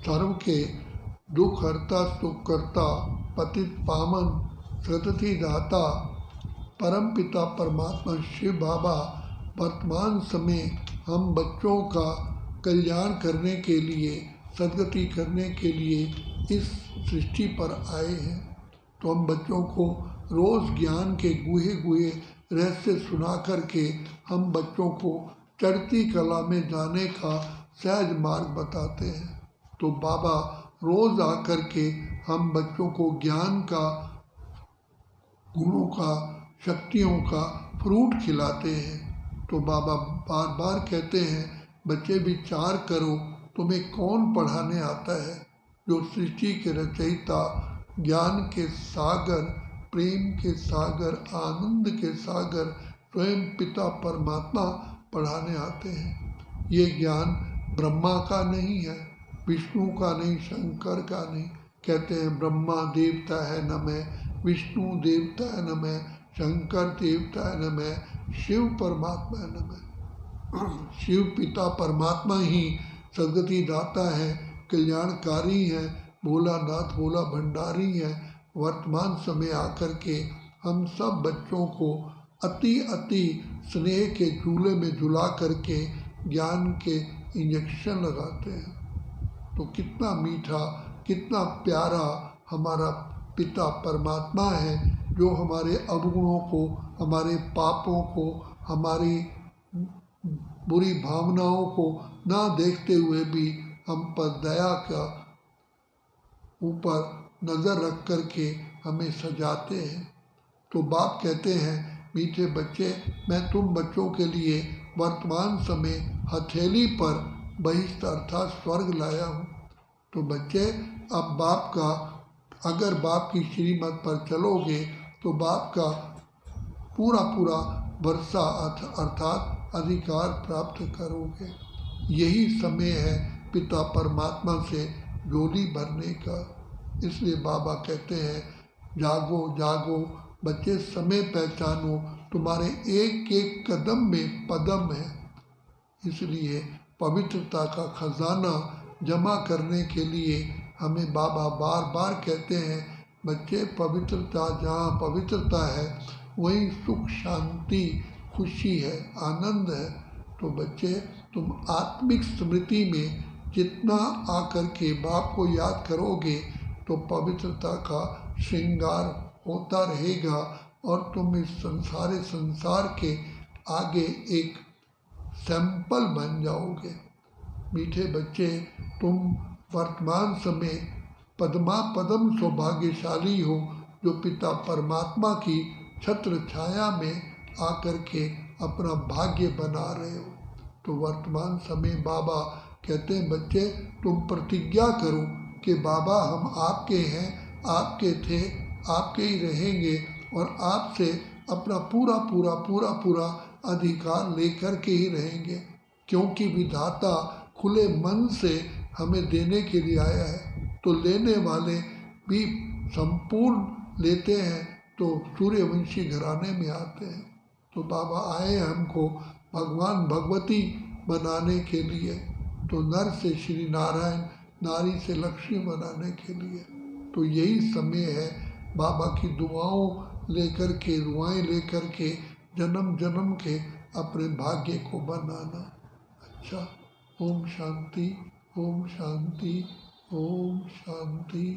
सर्व के दुख हरता सुख करता पतित पावन सदति दाता परम पिता परमात्मा शिव बाबा वर्तमान समय हम बच्चों का कल्याण करने के लिए, सद्गति करने के लिए इस सृष्टि पर आए हैं। तो हम बच्चों को रोज़ ज्ञान के गुहे गुहे रहस्य सुना करके हम बच्चों को चढ़ती कला में जाने का सहज मार्ग बताते हैं। तो बाबा रोज़ आकर के हम बच्चों को ज्ञान का, गुणों का, शक्तियों का फ्रूट खिलाते हैं। तो बाबा बार बार कहते हैं, बच्चे विचार करो तुम्हें कौन पढ़ाने आता है। जो सृष्टि के रचयिता, ज्ञान के सागर, प्रेम के सागर, आनंद के सागर स्वयं पिता परमात्मा पढ़ाने आते हैं। ये ज्ञान ब्रह्मा का नहीं है, विष्णु का नहीं, शंकर का नहीं। कहते हैं ब्रह्मा देवता है नमः, विष्णु देवता है नमः, शंकर देवता है नमः, शिव परमात्मा है नमः। शिव पिता परमात्मा ही सद्गति दाता है, कल्याणकारी है, भोलानाथ भोला भंडारी है। वर्तमान समय आकर के हम सब बच्चों को अति अति स्नेह के झूले में झुला करके ज्ञान के इंजेक्शन लगाते हैं। तो कितना मीठा, कितना प्यारा हमारा पिता परमात्मा है, जो हमारे अवगुणों को, हमारे पापों को, हमारी बुरी भावनाओं को ना देखते हुए भी हम पर दया का ऊपर नज़र रख कर के हमें सजाते हैं। तो बाप कहते हैं, मीठे बच्चे, मैं तुम बच्चों के लिए वर्तमान समय हथेली पर बहिष्ठ अर्थात स्वर्ग लाया हूँ। तो बच्चे, अब बाप का, अगर बाप की श्रीमत पर चलोगे तो बाप का पूरा पूरा वर्षा अर्थात अधिकार प्राप्त करोगे। यही समय है पिता परमात्मा से झोली भरने का। इसलिए बाबा कहते हैं, जागो जागो बच्चे, समय पहचानो, तुम्हारे एक एक कदम में पदम है। इसलिए पवित्रता का खजाना जमा करने के लिए हमें बाबा बार बार कहते हैं, बच्चे पवित्रता, जहाँ पवित्रता है वहीं सुख शांति खुशी है, आनंद है। तो बच्चे, तुम आत्मिक स्मृति में जितना आकर के बाप को याद करोगे तो पवित्रता का श्रृंगार होता रहेगा और तुम इस संसार के आगे एक सैंपल बन जाओगे। मीठे बच्चे, तुम वर्तमान समय पद्म सौभाग्यशाली हो, जो पिता परमात्मा की छत्र छाया में आकर के अपना भाग्य बना रहे हो। तो वर्तमान समय बाबा कहते हैं, बच्चे तुम प्रतिज्ञा करो कि बाबा हम आपके हैं, आपके थे, आपके ही रहेंगे और आपसे अपना पूरा अधिकार लेकर के ही रहेंगे, क्योंकि विधाता खुले मन से हमें देने के लिए आया है। तो लेने वाले भी संपूर्ण लेते हैं तो सूर्यवंशी घराने में आते हैं। तो बाबा आए हमको भगवान भगवती बनाने के लिए, तो नर से श्री नारायण, नारी से लक्ष्मी बनाने के लिए। तो यही समय है बाबा की दुआओं लेकर के, दुआएं लेकर के जन्म जन्म के अपने भाग्य को बनाना। अच्छा, ओम शांति, ओम शांति, ओम शांति।